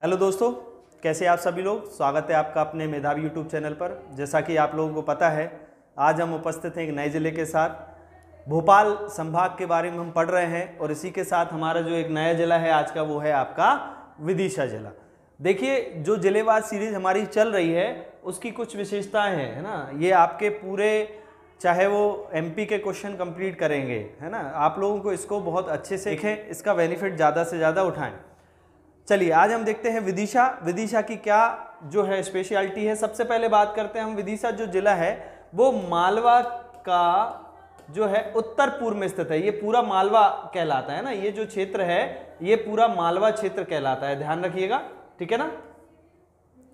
Hello दोस्तों, कैसे आप सभी लोग। स्वागत है आपका अपने मेधावी यूट्यूब चैनल पर। जैसा कि आप लोगों को पता है, आज हम उपस्थित हैं एक नए ज़िले के साथ। भोपाल संभाग के बारे में हम पढ़ रहे हैं और इसी के साथ हमारा जो एक नया ज़िला है आज का, वो है आपका विदिशा जिला। देखिए, जो जिलेवार सीरीज हमारी चल रही है उसकी कुछ विशेषताएँ हैं, है ना। ये आपके पूरे, चाहे वो एमपी के क्वेश्चन कंप्लीट करेंगे, है ना। आप लोगों को इसको बहुत अच्छे से देखें, इसका बेनिफिट ज़्यादा से ज़्यादा उठाएं। चलिए, आज हम देखते हैं विदिशा। विदिशा की क्या जो है स्पेशलिटी है। सबसे पहले बात करते हैं हम, विदिशा जो जिला है वो मालवा का जो है उत्तर पूर्व में स्थित है। ये पूरा मालवा कहलाता है ना, ये जो क्षेत्र है ये पूरा मालवा क्षेत्र कहलाता है, ध्यान रखिएगा, ठीक है ना।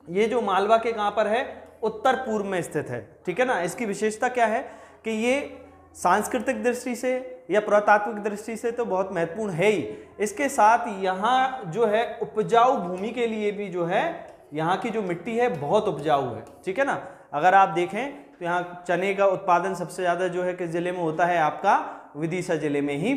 ये जो मालवा के कहां पर है, उत्तर पूर्व में स्थित है, ठीक है ना। इसकी विशेषता क्या है कि ये सांस्कृतिक दृष्टि से या पुरातात्विक दृष्टि से तो बहुत महत्वपूर्ण है ही। इसके साथ यहाँ जो है उपजाऊ भूमि के लिए भी जो है यहाँ की जो मिट्टी है बहुत उपजाऊ है, ठीक है ना। अगर आप देखें तो यहाँ चने का उत्पादन सबसे ज़्यादा जो है किस जिले में होता है, आपका विदिशा जिले में ही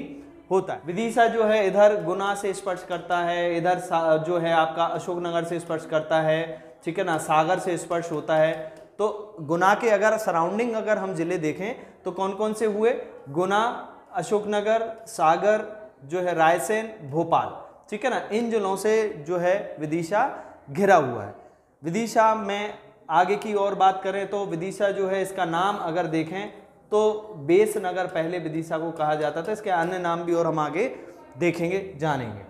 होता है। विदिशा जो है इधर गुना से स्पर्श करता है, इधर जो है आपका अशोकनगर से स्पर्श करता है, ठीक है ना, सागर से स्पर्श होता है। तो गुना के अगर सराउंडिंग अगर हम जिले देखें तो कौन कौन से हुए, गुना, अशोकनगर, सागर, जो है रायसेन, भोपाल, ठीक है ना। इन जिलों से जो है विदिशा घिरा हुआ है। विदिशा में आगे की और बात करें तो विदिशा जो है, इसका नाम अगर देखें तो बेसनगर पहले विदिशा को कहा जाता था। इसके अन्य नाम भी और हम आगे देखेंगे, जानेंगे,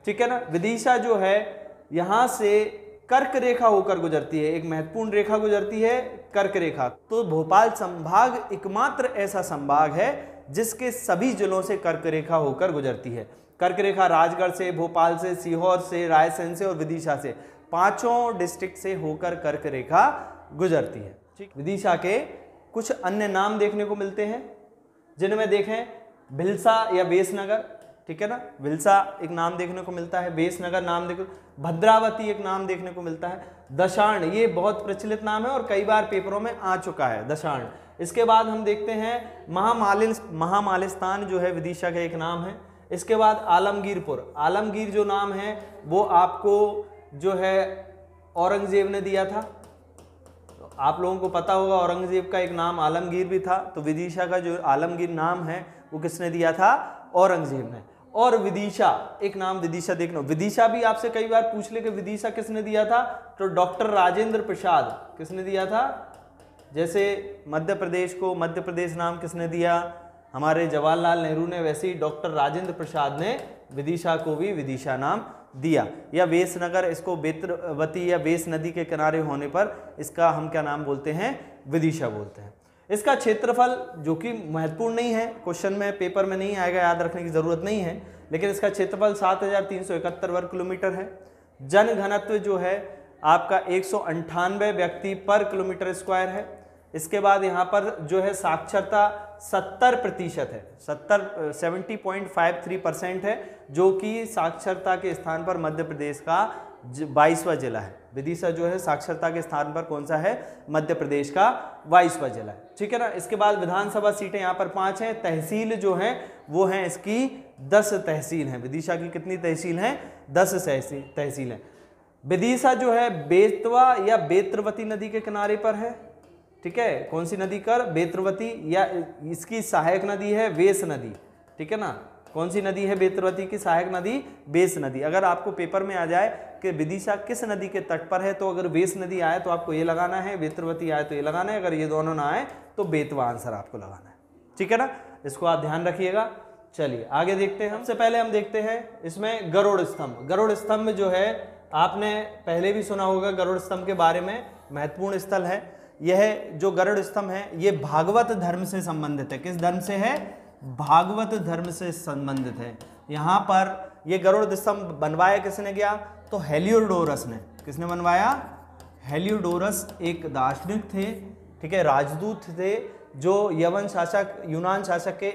ठीक है ना। विदिशा जो है यहाँ से कर्क रेखा होकर गुजरती है, एक महत्वपूर्ण रेखा गुजरती है, कर्क रेखा। तो भोपाल संभाग एकमात्र ऐसा संभाग है जिसके सभी जिलों से कर्क रेखा होकर गुजरती है। कर्क रेखा राजगढ़ से, भोपाल से, सीहोर से, रायसेन से और विदिशा से, पांचों डिस्ट्रिक्ट से होकर कर्क रेखा गुजरती है, ठीक। विदिशा के कुछ अन्य नाम देखने को मिलते हैं, जिनमें देखें भिलसा या बेसनगर, ठीक है ना। भिलसा एक नाम देखने को मिलता है, बेसनगर नाम देखो, भद्रावती एक नाम देखने को मिलता है, दशार्ण ये बहुत प्रचलित नाम है और कई बार पेपरों में आ चुका है, दशार्ण। इसके बाद हम देखते हैं महामालिस्तान जो है विदिशा का एक नाम है। इसके बाद आलमगीरपुर, आलमगीर जो नाम है वो आपको जो है औरंगजेब ने दिया था। तो आप लोगों को पता होगा औरंगजेब का एक नाम आलमगीर भी था। तो विदिशा का जो आलमगीर नाम है वो किसने दिया था, औरंगजेब ने। और विदिशा एक नाम, विदिशा देखना, विदिशा भी आपसे कई बार पूछ ले कि विदिशा किसने दिया था, तो डॉक्टर राजेंद्र प्रसाद, किसने दिया था। जैसे मध्य प्रदेश को मध्य प्रदेश नाम किसने दिया, हमारे जवाहरलाल नेहरू ने, वैसे ही डॉक्टर राजेंद्र प्रसाद ने विदिशा को भी विदिशा नाम दिया। या बेसनगर, इसको बेत्रवती या बेस नदी के किनारे होने पर इसका हम क्या नाम बोलते हैं, विदिशा बोलते हैं। इसका क्षेत्रफल जो कि महत्वपूर्ण नहीं है, क्वेश्चन में पेपर में नहीं आएगा, याद रखने की जरूरत नहीं है, लेकिन इसका क्षेत्रफल 7371 वर्ग किलोमीटर है। जन घनत्व जो है आपका 198 व्यक्ति पर किलोमीटर स्क्वायर है। इसके बाद यहाँ पर जो है साक्षरता 70% है, 70.53% है, जो कि साक्षरता के स्थान पर मध्य प्रदेश का 22वां जिला है। विदिशा जो है साक्षरता के स्थान पर कौन सा है, मध्य प्रदेश का 22वां जिला है, ठीक है ना। इसके बाद विधानसभा सीटें यहाँ पर 5 हैं। तहसील जो है वो है इसकी 10 तहसील हैं। विदिशा की कितनी तहसील हैं, 10 तहसील हैं। विदिशा जो है बेतवा या बेत्रवती नदी के किनारे पर है, ठीक है। कौन सी नदी कर, बेत्रवती, या इसकी सहायक नदी है वेस नदी, ठीक है ना। कौन सी नदी है बेत्रवती की सहायक नदी, बेस नदी। अगर आपको पेपर में आ जाए कि विदिशा किस नदी के तट पर है, तो अगर बेस नदी आए तो आपको ये लगाना है, बेत्रवती आए तो ये लगाना है, अगर ये दोनों ना आए तो बेतवा आंसर आपको लगाना है, ठीक है ना। इसको आप ध्यान रखिएगा। चलिए आगे देखते हैं। सबसे पहले हम देखते हैं इसमें गरुड़ स्तंभ। गरुड़ स्तंभ जो है आपने पहले भी सुना होगा, गरुड़ स्तंभ के बारे में, महत्वपूर्ण स्थल है। यह जो गरुड़ स्तंभ है ये भागवत धर्म से संबंधित है। किस धर्म से है, भागवत धर्म से संबंधित है। यहाँ पर ये गरुड़ स्तंभ बनवाया किसने गया, तो हेलियोडोरस ने। किसने बनवाया, हेलियोडोरस एक दार्शनिक थे, ठीक है, राजदूत थे, जो यवन शासक, यूनान शासक के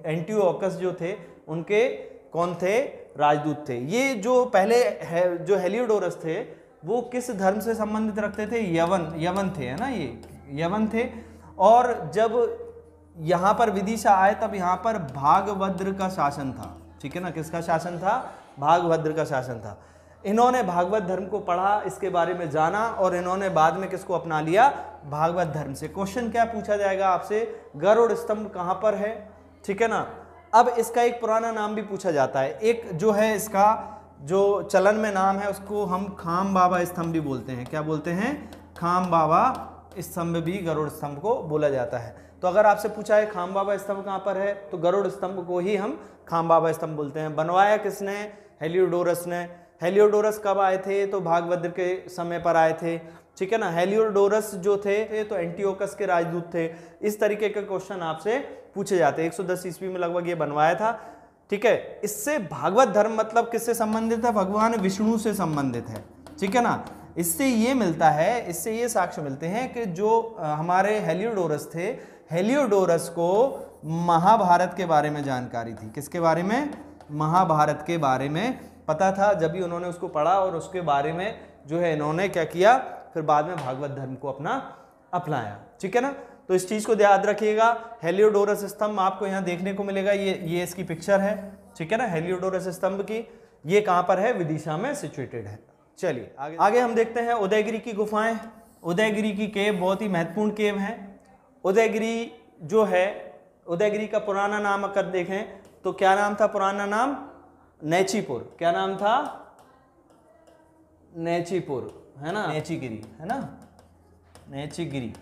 एंटियोकस जो थे उनके कौन थे, राजदूत थे। ये जो पहले जो हेलियोडोरस थे वो किस धर्म से संबंधित रखते थे, यवन थे, है ना, ये यवन थे। और जब यहाँ पर विदिशा आए तब यहाँ पर भागभद्र का शासन था, ठीक है ना। किसका शासन था, भागभद्र का शासन था। इन्होंने भागवत धर्म को पढ़ा, इसके बारे में जाना और इन्होंने बाद में किसको अपना लिया? भागवत धर्म से। क्वेश्चन क्या पूछा जाएगा आपसे? गरुड़ स्तंभ कहाँ पर है? ठीक है ना। अब इसका एक पुराना नाम भी पूछा जाता है, एक जो है इसका जो चलन में नाम है उसको हम खाम बाबा स्तंभ भी बोलते हैं। क्या बोलते हैं? खाम बाबा स्तंभ भी गरुड़ स्तंभ को बोला जाता है। तो अगर आपसे पूछा है खाम बाबा स्तंभ कहाँ पर है, तो गरुड़ स्तंभ को ही हम खाम बाबा स्तंभ बोलते हैं। बनवाया किसने? हेलियोडोरस ने। हेलियोडोरस कब आए थे? तो भागवत के समय पर आए थे। ठीक है ना। हेलियोडोरस जो थे तो एंटियोकस के राजदूत थे। इस तरीके के क्वेश्चन आपसे पूछे जाते हैं। 110 ईस्वी में लगभग ये बनवाया था। ठीक है। इससे भागवत धर्म मतलब किससे संबंधित है? भगवान विष्णु से संबंधित है। ठीक है ना। इससे ये मिलता है, इससे ये साक्ष्य मिलते हैं कि जो हमारे हेलियोडोरस थे, हेलियोडोरस को महाभारत के बारे में जानकारी थी। किसके बारे में? महाभारत के बारे में पता था, जब भी उन्होंने उसको पढ़ा और उसके बारे में जो है इन्होंने क्या किया, फिर बाद में भागवत धर्म को अपनाया। ठीक है ना। तो इस चीज को याद रखिएगा। हेलियोडोरस स्तंभ आपको यहाँ देखने को मिलेगा, ये इसकी पिक्चर है। ठीक है ना। हेलियोडोरस स्तंभ की ये कहाँ पर है? विदिशा में सिचुएटेड है। चलिए आगे हम देखते हैं उदयगिरी की गुफाएं। उदयगिरी की केव बहुत ही महत्वपूर्ण केव है। उदयगिरी जो है, उदयगिरी का पुराना नाम अगर देखें तो क्या नाम था? पुराना नाम नेचीपुर। क्या नाम था? नेचीपुर, है ना। नेचीगिरी, है ना। नेचीगिरी।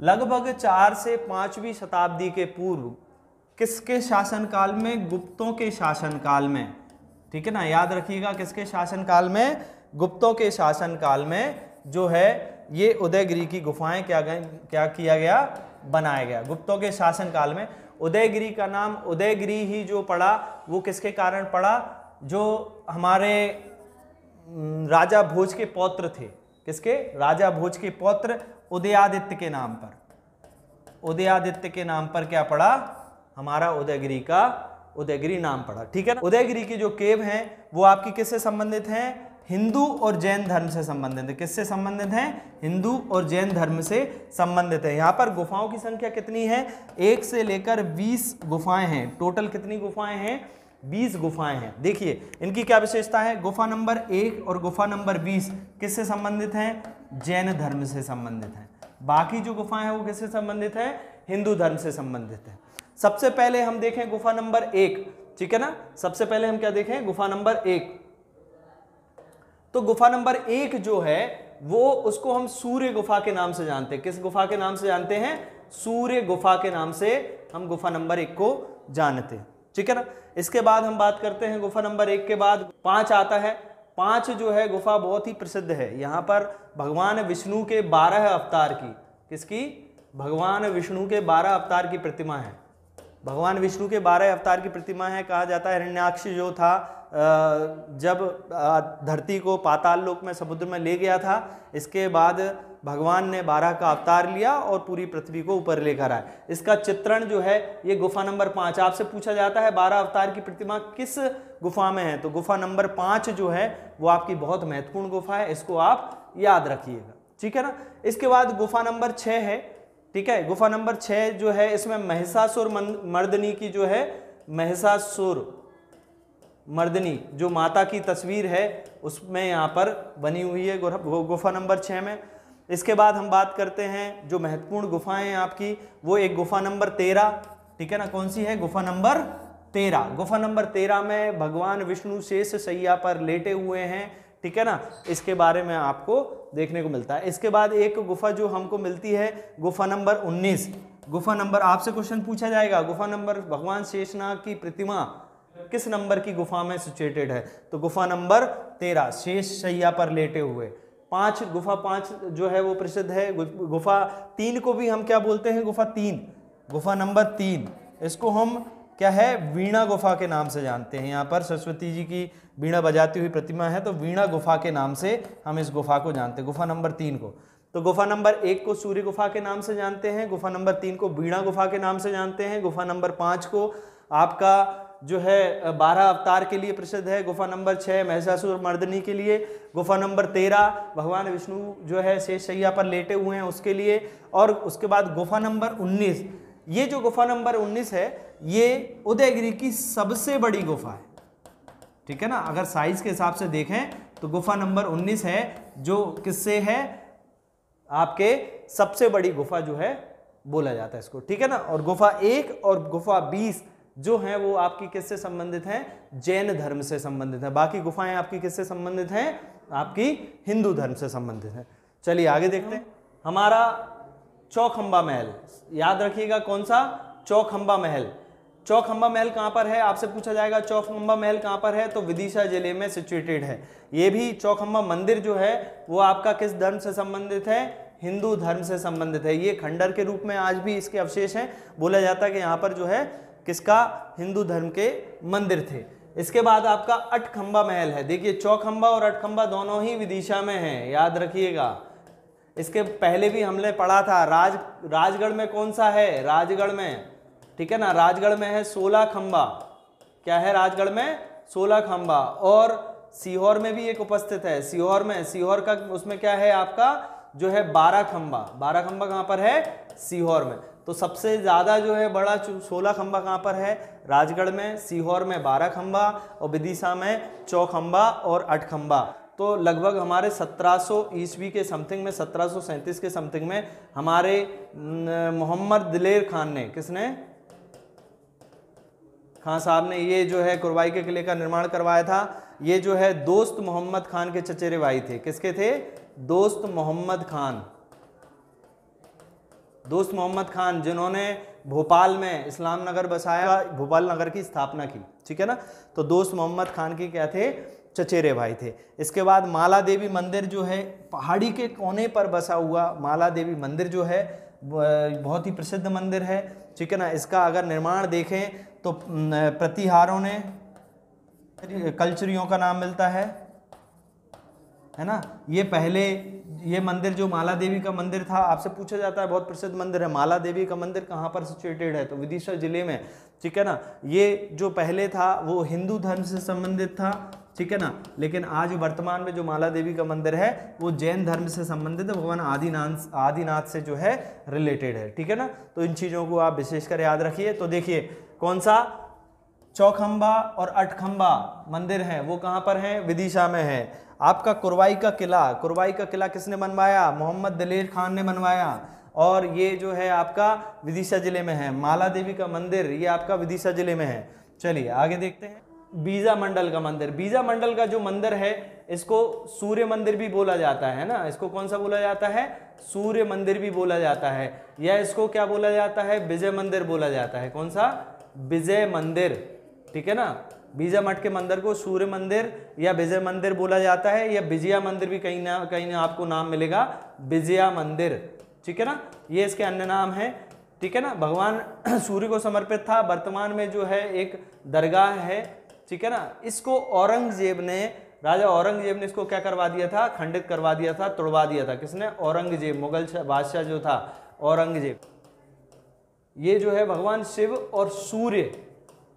लगभग 4 से 5वीं शताब्दी के पूर्व किसके शासनकाल में? गुप्तों के शासनकाल में। ठीक है ना। याद रखिएगा, किसके शासनकाल में? गुप्तों के शासनकाल में जो है ये उदयगिरी की गुफाएं क्या किया गया? बनाया गया। गुप्तों के शासनकाल में उदयगिरी का नाम उदयगिरी ही जो पड़ा वो किसके कारण पड़ा? जो हमारे राजा भोज के पौत्र थे। किसके? राजा भोज के पौत्र उदयादित्य के नाम पर। उदयादित्य के नाम पर क्या पड़ा? हमारा उदयगिरी नाम पड़ा। ठीक है ना। उदयगिरी की जो केव हैं वो आपकी किससे संबंधित हैं? हिंदू और जैन धर्म से संबंधित है। किससे संबंधित हैं? हिंदू और जैन धर्म से संबंधित है। यहाँ पर गुफाओं की संख्या कितनी है? 1 से लेकर 20 गुफाएं हैं। टोटल कितनी गुफाएं हैं? 20 गुफाएं हैं। देखिए इनकी क्या विशेषता है? गुफा नंबर 1 और गुफा नंबर 20 किससे संबंधित हैं? जैन धर्म से संबंधित हैं। बाकी जो गुफाएं हैं वो किससे संबंधित है? हिंदू धर्म से संबंधित है। सबसे पहले हम देखें गुफा नंबर 1। ठीक है ना। सबसे पहले हम क्या देखें? गुफा नंबर 1। तो गुफा नंबर 1 जो है वो उसको हम सूर्य गुफा के नाम से जानते हैं। किस गुफा के नाम से जानते हैं? सूर्य गुफा के नाम से हम गुफा नंबर 1 को जानते हैं। ठीक है ना। इसके बाद हम बात करते हैं गुफा नंबर 1 के बाद 5 आता है। 5 जो है गुफा बहुत ही प्रसिद्ध है। यहाँ पर भगवान विष्णु के 12 अवतार की, किसकी? भगवान विष्णु के 12 अवतार की प्रतिमा है। भगवान विष्णु के 12 अवतार की प्रतिमा है। कहा जाता है हिरण्याक्ष जो था जब धरती को पाताल लोक में समुद्र में ले गया था, इसके बाद भगवान ने 12 का अवतार लिया और पूरी पृथ्वी को ऊपर लेकर आए। इसका चित्रण जो है ये गुफा नंबर 5। आपसे पूछा जाता है 12 अवतार की प्रतिमा किस गुफा में है, तो गुफा नंबर 5 जो है वो आपकी बहुत महत्वपूर्ण गुफा है। इसको आप याद रखिएगा। ठीक है ना। इसके बाद गुफा नंबर 6 है। ठीक है। गुफा नंबर 6 जो है इसमें महिषासुर मर्दिनी की जो है, महिषासुर मर्दिनी जो माता की तस्वीर है उसमें यहाँ पर बनी हुई है गुफा नंबर 6 में। इसके बाद हम बात करते हैं जो महत्वपूर्ण गुफाएं हैं आपकी, वो एक गुफा नंबर 13। ठीक है ना। कौन सी है? गुफा नंबर 13। गुफा नंबर 13 में भगवान विष्णु शेष शैया पर लेटे हुए हैं। ठीक है ना। इसके बारे में आपको देखने को मिलता है। इसके बाद एक गुफा जो हमको मिलती है गुफा नंबर 19। गुफा नंबर, आपसे क्वेश्चन पूछा जाएगा गुफा नंबर, भगवान शेषनाग की प्रतिमा किस नंबर की गुफा में सिचुएटेड है, तो गुफा नंबर 13, शेष शैया पर लेटे हुए। 5 गुफा 5 जो है वो प्रसिद्ध है। गुफा 3 को भी हम क्या बोलते हैं? गुफा 3, गुफा नंबर 3, इसको हम क्या है? वीणा गुफा के नाम से जानते हैं। यहाँ पर सरस्वती जी की वीणा बजाती हुई प्रतिमा है, तो वीणा गुफा के नाम से हम इस गुफा को जानते हैं, गुफा नंबर 3 को। तो गुफा नंबर 1 को सूर्य गुफा के नाम से जानते हैं, गुफा नंबर 3 को वीणा गुफा के नाम से जानते हैं, गुफा नंबर 5 को आपका जो है 12 अवतार के लिए प्रसिद्ध है, गुफा नंबर 6 महिषासुर मर्दिनी के लिए, गुफा नंबर 13 भगवान विष्णु जो है शेष शैया पर लेटे हुए हैं उसके लिए, और उसके बाद गुफा नंबर 19, ये जो गुफा नंबर 19 है ये उदयगिरी की सबसे बड़ी गुफा है। ठीक है ना। अगर साइज के हिसाब से देखें तो गुफा नंबर 19 है, जो किससे है, आपके सबसे बड़ी गुफा जो है बोला जाता है इसको, ठीक है ना। और गुफा 1 और गुफा 20 जो हैं वो आपकी किससे संबंधित हैं, जैन धर्म से संबंधित है। बाकी गुफाएं आपकी किससे संबंधित हैं, आपकी हिंदू धर्म से संबंधित है। चलिए आगे देखते हैं। हमारा चौखंबा महल, याद रखिएगा कौन सा, चौखंबा महल। चौखंबा महल कहाँ पर है, आपसे पूछा जाएगा चौखंबा महल कहाँ पर है, तो विदिशा जिले में सिचुएटेड है। ये भी चौखंबा मंदिर जो है वो आपका किस धर्म से संबंधित है, हिंदू धर्म से संबंधित है। ये खंडर के रूप में आज भी इसके अवशेष हैं। बोला जाता है कि यहाँ पर जो है किसका, हिंदू धर्म के मंदिर थे। इसके बाद आपका अठखंबा महल है। देखिए चौखंबा और अठखंबा दोनों ही विदिशा में हैं, याद रखिएगा। इसके पहले भी हमने पढ़ा था, राजगढ़ में कौन सा है, राजगढ़ में, ठीक है ना, राजगढ़ में है 16 खंबा। क्या है राजगढ़ में, 16 खंबा। और सीहोर में भी एक उपस्थित है, सीहोर में, सीहोर का उसमें क्या है आपका जो है 12 खंबा। 12 खंबा कहाँ पर है, सीहोर में। तो सबसे ज़्यादा जो है बड़ा 16 खंबा कहाँ पर है, राजगढ़ में, सीहोर में 12 खंबा और विदिशा में चौखंबा और अठखंबा। तो लगभग हमारे 1700 ईस्वी के समथिंग में, 1737 के समथिंग में हमारे मोहम्मद दिलेर खान ने, किसने, खान साहब ने ये जो है कुरवाई के किले का निर्माण करवाया था। ये जो है दोस्त मोहम्मद खान के चचेरे भाई थे। किसके थे, दोस्त मोहम्मद खान। दोस्त मोहम्मद खान जिन्होंने भोपाल में इस्लाम नगर बसाया, भोपाल नगर की स्थापना की, ठीक है ना। तो दोस्त मोहम्मद खान की क्या थे, चचेरे भाई थे। इसके बाद माला देवी मंदिर जो है पहाड़ी के कोने पर बसा हुआ माला देवी मंदिर जो है बहुत ही प्रसिद्ध मंदिर है, ठीक है ना। इसका अगर निर्माण देखें तो प्रतिहारों ने कल्चरियों का नाम मिलता है ना। ये पहले ये मंदिर जो माला देवी का मंदिर था, आपसे पूछा जाता है, बहुत प्रसिद्ध मंदिर है। माला देवी का मंदिर कहाँ पर सिचुएटेड है, तो विदिशा जिले में, ठीक है ना। ये जो पहले था वो हिंदू धर्म से संबंधित था, ठीक है ना। लेकिन आज वर्तमान में जो माला देवी का मंदिर है वो जैन धर्म से संबंधित है, भगवान आदिनाथ से जो है रिलेटेड है, ठीक है ना। तो इन चीज़ों को आप विशेषकर याद रखिए। तो देखिए कौन सा, चौखंबा और अठखंबा मंदिर है वो कहाँ पर है, विदिशा में है। आपका कुरवाई का किला, कुरवाई का किला किसने बनवाया, मोहम्मद दिलेर खान ने बनवाया। और ये जो है आपका विदिशा जिले में है। माला देवी का मंदिर ये आपका विदिशा जिले में है। चलिए आगे देखते हैं। बीजा मंडल का मंदिर, बीजा मंडल का जो मंदिर है इसको सूर्य मंदिर भी बोला जाता है ना। इसको कौन सा बोला जाता है, सूर्य मंदिर भी बोला जाता है, या इसको क्या बोला जाता है, विजय मंदिर बोला जाता है। कौन सा, विजय मंदिर, ठीक है ना। बीजा मठ के मंदिर को सूर्य मंदिर या विजय मंदिर बोला जाता है, या विजया मंदिर भी कहीं ना आपको नाम मिलेगा, विजया मंदिर, ठीक है ना। ये इसके अन्य नाम है, ठीक है ना। भगवान सूर्य को समर्पित था। वर्तमान में जो है एक दरगाह है, ठीक है ना। इसको औरंगजेब ने, राजा औरंगजेब ने इसको क्या करवा दिया था, खंडित करवा दिया था, तोड़वा दिया था। किसने, औरंगजेब, मुगल बादशाह जो था औरंगजेब। ये जो है भगवान शिव और सूर्य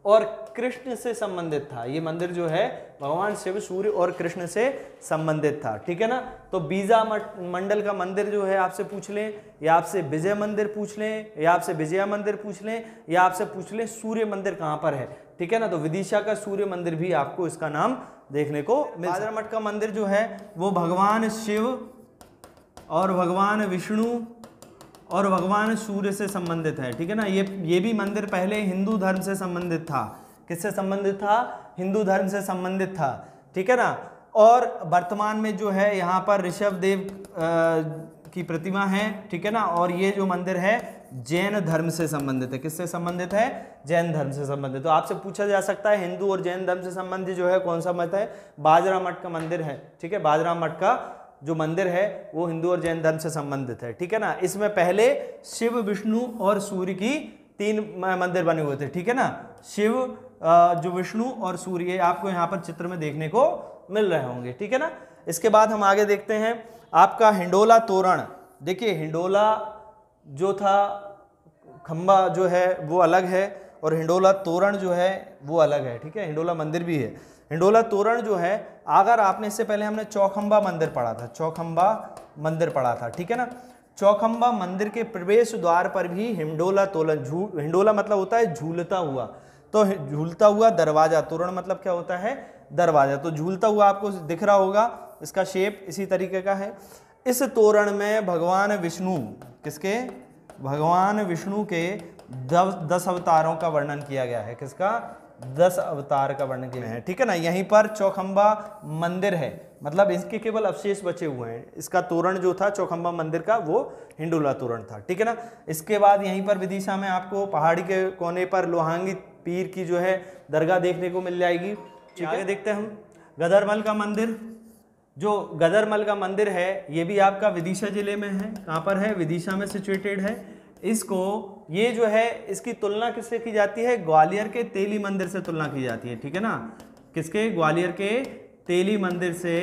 और कृष्ण से संबंधित था। ये मंदिर जो है भगवान शिव, सूर्य और कृष्ण से संबंधित था, ठीक है ना। तो बीजा मंडल का मंदिर जो है आपसे पूछ लें, या आपसे विजय मंदिर पूछ लें, या आपसे विजया मंदिर पूछ लें, या आपसे पूछ लें सूर्य मंदिर कहाँ पर है, ठीक है ना। तो विदिशा का सूर्य मंदिर भी आपको इसका नाम देखने को मिलता है। बाजरा मठ का मंदिर जो है वो भगवान शिव और भगवान विष्णु और भगवान सूर्य से संबंधित है, ठीक है ना। ये भी मंदिर पहले हिंदू धर्म से संबंधित था। किससे संबंधित था, हिंदू धर्म से संबंधित था, ठीक है ना। और वर्तमान में जो है यहाँ पर ऋषभ देव की प्रतिमा है, ठीक है ना। और ये जो मंदिर है जैन धर्म से संबंधित है। किससे संबंधित है, जैन धर्म से संबंधित। तो आपसे पूछा जा सकता है हिंदू और जैन धर्म से संबंधित जो है कौन सा मत है, बाजरा मठ का मंदिर है, ठीक है। बाजरा मठ का जो मंदिर है वो हिंदू और जैन धर्म से संबंधित है, ठीक है ना। इसमें पहले शिव, विष्णु और सूर्य की 3 मंदिर बने हुए थे, ठीक है ना। शिव, जो विष्णु और सूर्य आपको यहाँ पर चित्र में देखने को मिल रहे होंगे, ठीक है ना। इसके बाद हम आगे देखते हैं आपका हिंडोला तोरण। देखिए हिंडोला जो था खंबा जो है वो अलग है और हिंडोला तोरण जो है वो अलग है, ठीक है। हिंडोला मंदिर भी है। हिंडोला तोरण जो है, अगर आपने इससे पहले हमने चौखंबा मंदिर पढ़ा था, चौखंबा मंदिर पढ़ा था, ठीक है ना। चौखंबा मंदिर के प्रवेश द्वार पर भी हिंडोला तोरण, हिंडोला मतलब होता है झूलता हुआ, तो झूलता हुआ दरवाजा, तोरण मतलब क्या होता है, दरवाजा। तो झूलता हुआ आपको दिख रहा होगा, इसका शेप इसी तरीके का है। इस तोरण में भगवान विष्णु, किसके, भगवान विष्णु के 10 अवतारों का वर्णन किया गया है। किसका, 10 अवतार का वर्णन किया है, ठीक है ना। यहीं पर चौखंबा मंदिर है, मतलब इसके केवल अवशेष बचे हुए हैं। इसका तोरण जो था चौखंबा मंदिर का, वो हिंडोला तोरण था, ठीक है ना। इसके बाद यहीं पर विदिशा में आपको पहाड़ी के कोने पर लोहांगी पीर की जो है दरगाह देखने को मिल जाएगी। आगे देखते हैं हम गदरमल का मंदिर। जो गदरमल का मंदिर है ये भी आपका विदिशा जिले में है। कहाँ पर है, विदिशा में सिचुएटेड है। इसको, ये जो है इसकी तुलना किससे की जाती है, ग्वालियर के तेली मंदिर से तुलना की जाती है, ठीक है ना। किसके, ग्वालियर के तेली मंदिर से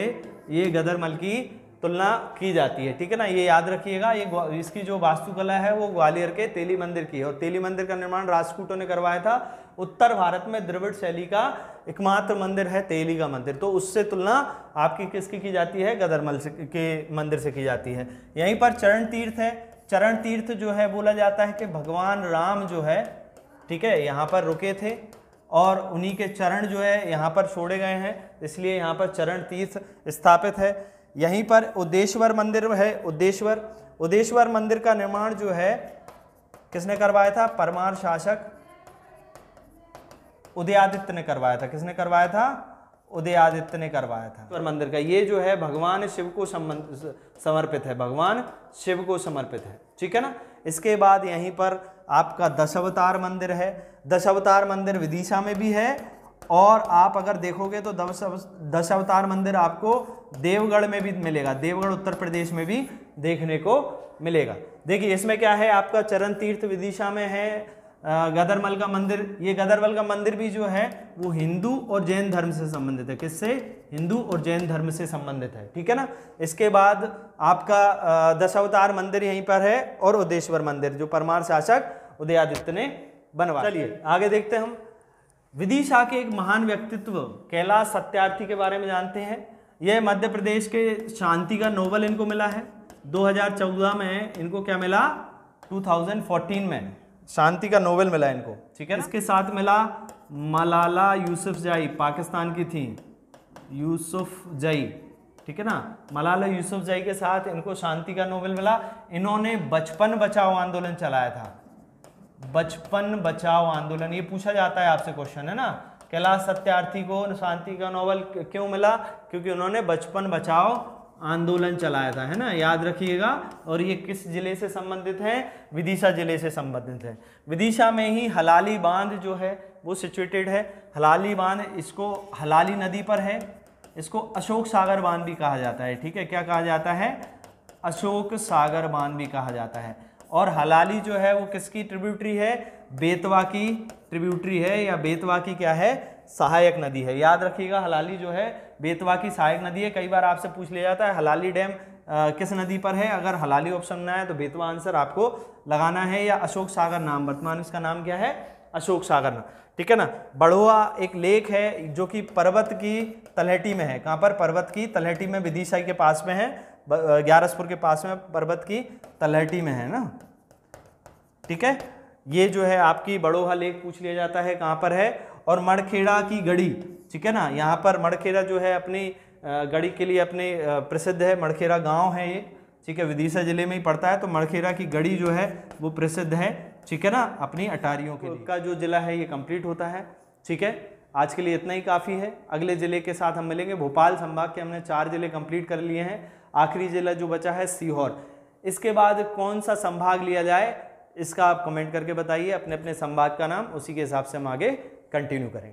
ये गदरमल की तुलना की जाती है, ठीक है ना। ये याद रखिएगा, ये इसकी जो वास्तुकला है वो ग्वालियर के तेली मंदिर की है। और तेली मंदिर का निर्माण राजपूतों ने करवाया था। उत्तर भारत में द्रविड़ शैली का एकमात्र मंदिर है तेली का मंदिर। तो उससे तुलना आपकी किसकी की जाती है, गदरमल के मंदिर से की जाती है। यहीं पर चरण तीर्थ है। चरण तीर्थ जो है बोला जाता है कि भगवान राम जो है, ठीक है, यहाँ पर रुके थे और उन्हीं के चरण जो है यहाँ पर छोड़े गए हैं, इसलिए यहाँ पर चरण तीर्थ स्थापित है। यहीं पर उद्देश्वर मंदिर है। उद्देश्वर मंदिर का निर्माण जो है किसने करवाया था, परमार शासक उदयादित्य ने करवाया था। किसने करवाया था, उदयादित्य ने करवाया था। मंदिर का ये जो है भगवान शिव को समर्पित है, भगवान शिव को समर्पित है, ठीक है ना। इसके बाद यहीं पर आपका दशावतार मंदिर है। दशावतार मंदिर विदिशा में भी है और आप अगर देखोगे तो दशावतार मंदिर आपको देवगढ़ में भी मिलेगा, देवगढ़ उत्तर प्रदेश में भी देखने को मिलेगा। देखिए इसमें क्या है, आपका चरण तीर्थ विदिशा में है। गदरमल का मंदिर, ये गदरमल का मंदिर भी जो है वो हिंदू और जैन धर्म से संबंधित है। किससे, हिंदू और जैन धर्म से संबंधित है, ठीक है ना। इसके बाद आपका दशावतार मंदिर यहीं पर है और उद्देश्वर मंदिर जो परमार शासक उदयादित्य ने बनवाया। चलिए आगे देखते हैं हम विदिशा के एक महान व्यक्तित्व कैलाश सत्यार्थी के बारे में जानते हैं। यह मध्य प्रदेश के शांति का नोबेल इनको मिला है 2014 में। इनको क्या मिला, 2014 में शांति का नोबेल मिला इनको, ठीक है। इसके साथ मिला मलाला यूसुफजई, पाकिस्तान की थी यूसुफजई, ठीक है ना। मलाला यूसुफजई के साथ इनको शांति का नोबेल मिला। इन्होंने बचपन बचाओ आंदोलन चलाया था, बचपन बचाओ आंदोलन। ये पूछा जाता है आपसे क्वेश्चन, है ना। कैलाश सत्यार्थी को शांति का नोबेल क्यों मिला, क्योंकि उन्होंने बचपन बचाओ आंदोलन चलाया था, है ना, याद रखिएगा। और ये किस जिले से संबंधित है, विदिशा जिले से संबंधित है। विदिशा में ही हलाली बांध जो है वो सिचुएटेड है। हलाली बांध, इसको हलाली नदी पर है, इसको अशोक सागर बांध भी कहा जाता है, ठीक है। क्या कहा जाता है, अशोक सागर बांध भी कहा जाता है। और हलाली जो है वो किसकी ट्रिब्यूटरी है, बेतवा की ट्रिब्यूटरी है, या बेतवा की क्या है, सहायक नदी है। याद रखिएगा हलाली जो है बेतवा की सहायक नदी है। कई बार आपसे पूछ लिया जाता है हलाली डैम किस नदी पर है। अगर हलाली ऑप्शन में आए तो बेतवा आंसर आपको लगाना है, या अशोक सागर नाम, वर्तमान इसका नाम क्या है, अशोक सागर नाम, ठीक है ना। बड़ोआ एक लेक है जो कि पर्वत की तलहटी में है। कहाँ पर, पर्वत की तलहटी में, विदिशा के पास में है, ग्यारसपुर के पास में, पर्वत की तलहटी में है ना, ठीक है। ये जो है आपकी बड़ोहा लेक पूछ लिया जाता है कहाँ पर है। और मड़खेड़ा की गढ़ी, ठीक है ना, यहाँ पर मड़खेड़ा जो है अपनी गढ़ी के लिए अपने प्रसिद्ध है। मड़खेड़ा गांव है ये, ठीक है, विदिशा जिले में ही पड़ता है। तो मड़खेड़ा की गढ़ी जो है वो प्रसिद्ध है, ठीक है ना, अपनी अटारियों के लिए। का जो जिला है ये कंप्लीट होता है, ठीक है। आज के लिए इतना ही काफ़ी है। अगले जिले के साथ हम मिलेंगे। भोपाल संभाग के हमने 4 जिले कंप्लीट कर लिए हैं। आखिरी जिला जो बचा है सीहोर। इसके बाद कौन सा संभाग लिया जाए इसका आप कमेंट करके बताइए अपने अपने संभाग का नाम, उसी के हिसाब से हम आगे कंटिन्यू करेंगे।